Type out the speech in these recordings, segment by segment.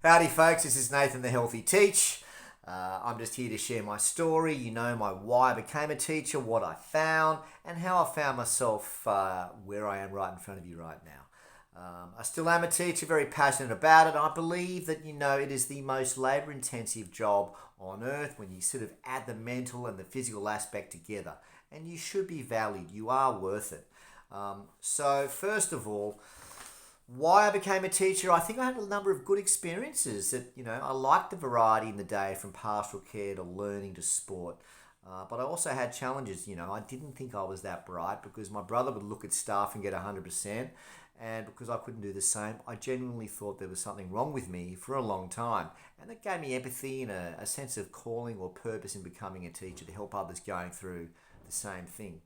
Howdy, folks. This is Nathan the Healthy Teach. I'm just here to share my story, my why I became a teacher, what I found, and how I found myself where I am right in front of you right now. I still am a teacher, very passionate about it. I believe that, it is the most labour intensive job on earth when you sort of add the mental and the physical aspect together. And you should be valued. You are worth it. So, first of all, why I became a teacher, I think I had a number of good experiences that, I liked the variety in the day from pastoral care to learning to sport. But I also had challenges, I didn't think I was that bright because my brother would look at stuff and get 100%. And because I couldn't do the same, I genuinely thought there was something wrong with me for a long time. And that gave me empathy and a sense of calling or purpose in becoming a teacher to help others going through the same thing.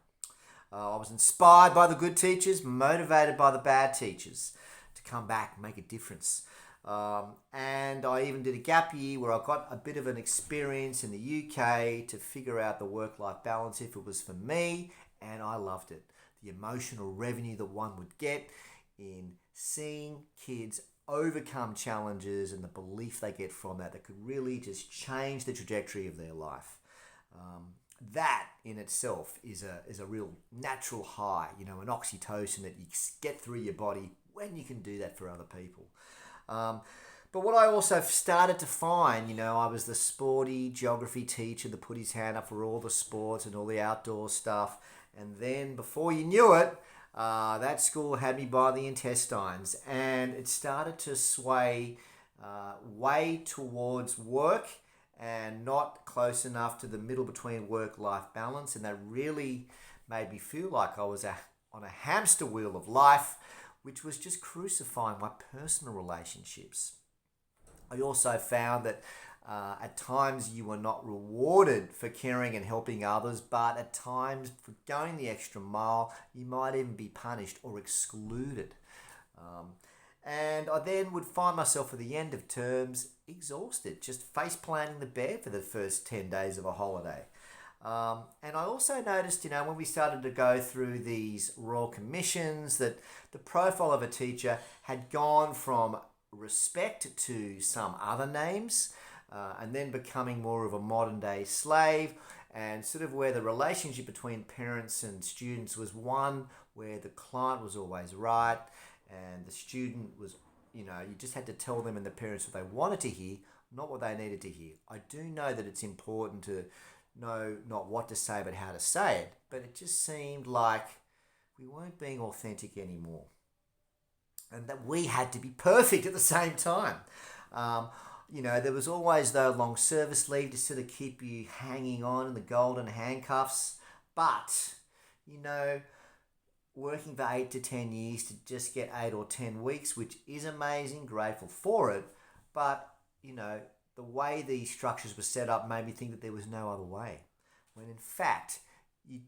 I was inspired by the good teachers, motivated by the bad teachers to come back and make a difference. And I even did a gap year where I got a bit of an experience in the UK to figure out the work-life balance if it was for me, and I loved it. The emotional revenue that one would get in seeing kids overcome challenges and the belief they get from that could really just change the trajectory of their life. That in itself is a real natural high, an oxytocin that you get through your body when you can do that for other people. But what I also started to find, I was the sporty geography teacher that put his hand up for all the sports and all the outdoor stuff. And then before you knew it, that school had me by the intestines, and it started to sway way towards work and not close enough to the middle between work-life balance. And that really made me feel like I was on a hamster wheel of life, which was just crucifying my personal relationships. I also found that at times you were not rewarded for caring and helping others, but at times for going the extra mile, you might even be punished or excluded. And I then would find myself at the end of terms exhausted, just face planting the bed for the first 10 days of a holiday. And I also noticed, when we started to go through these Royal Commissions, that the profile of a teacher had gone from respect to some other names, and then becoming more of a modern day slave, and sort of where the relationship between parents and students was one where the client was always right, and the student was, you just had to tell them and the parents what they wanted to hear, not what they needed to hear. I do know that it's important to know not what to say but how to say it, but it just seemed like we weren't being authentic anymore, and that we had to be perfect at the same time. There was always though long service leave to sort of keep you hanging on in the golden handcuffs, but working for 8 to 10 years to just get 8 or 10 weeks, which is amazing, grateful for it, but the way these structures were set up made me think that there was no other way. When in fact, you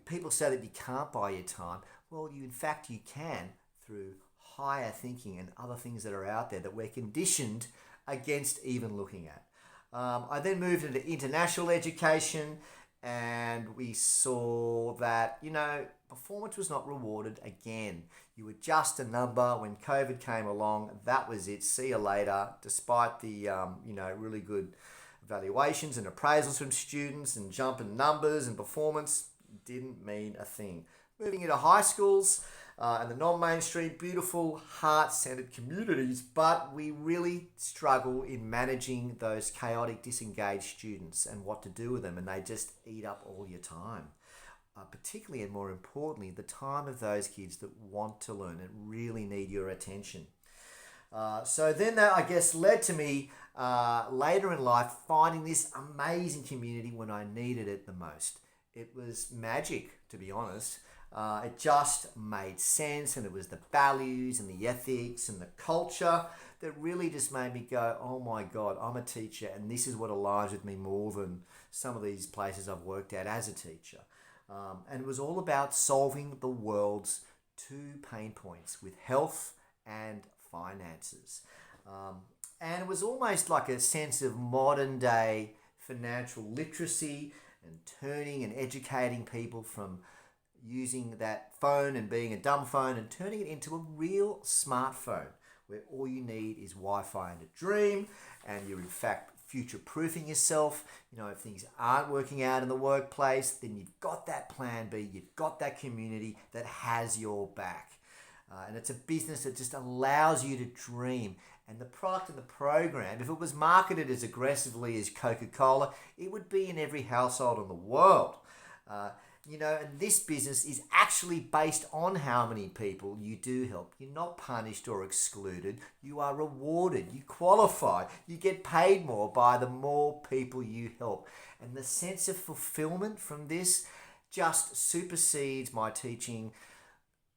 people say that you can't buy your time. Well, in fact you can through higher thinking and other things that are out there that we're conditioned against even looking at. I then moved into international education, and we saw that, performance was not rewarded again. You were just a number. When COVID came along, that was it. See you later. Despite the, really good evaluations and appraisals from students and jumping numbers and performance, didn't mean a thing. Moving into high schools and the non-mainstream, beautiful, heart-centered communities, but we really struggle in managing those chaotic, disengaged students and what to do with them, and they just eat up all your time. Particularly and more importantly, the time of those kids that want to learn and really need your attention. So then that, I guess, led to me later in life finding this amazing community when I needed it the most. It was magic, to be honest. It just made sense, and it was the values and the ethics and the culture that really just made me go, oh my God, I'm a teacher, and this is what aligns with me more than some of these places I've worked at as a teacher. And it was all about solving the world's two pain points with health and finances. And it was almost like a sense of modern day financial literacy and turning and educating people from using that phone and being a dumb phone and turning it into a real smartphone where all you need is Wi-Fi and a dream, and you're in fact future-proofing yourself. If things aren't working out in the workplace, then you've got that plan B, you've got that community that has your back. And it's a business that just allows you to dream. And the product and the program, if it was marketed as aggressively as Coca-Cola, it would be in every household in the world. And this business is actually based on how many people you do help. You're not punished or excluded. You are rewarded. You qualify. You get paid more by the more people you help. And the sense of fulfillment from this just supersedes my teaching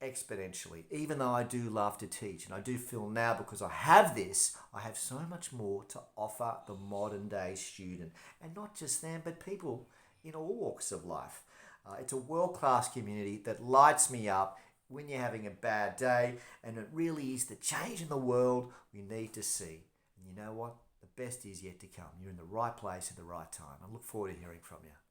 exponentially. Even though I do love to teach, and I do feel now because I have this, I have so much more to offer the modern day student. And not just them, but people in all walks of life. It's a world-class community that lights me up when you're having a bad day, and it really is the change in the world we need to see. And you know what? The best is yet to come. You're in the right place at the right time. I look forward to hearing from you.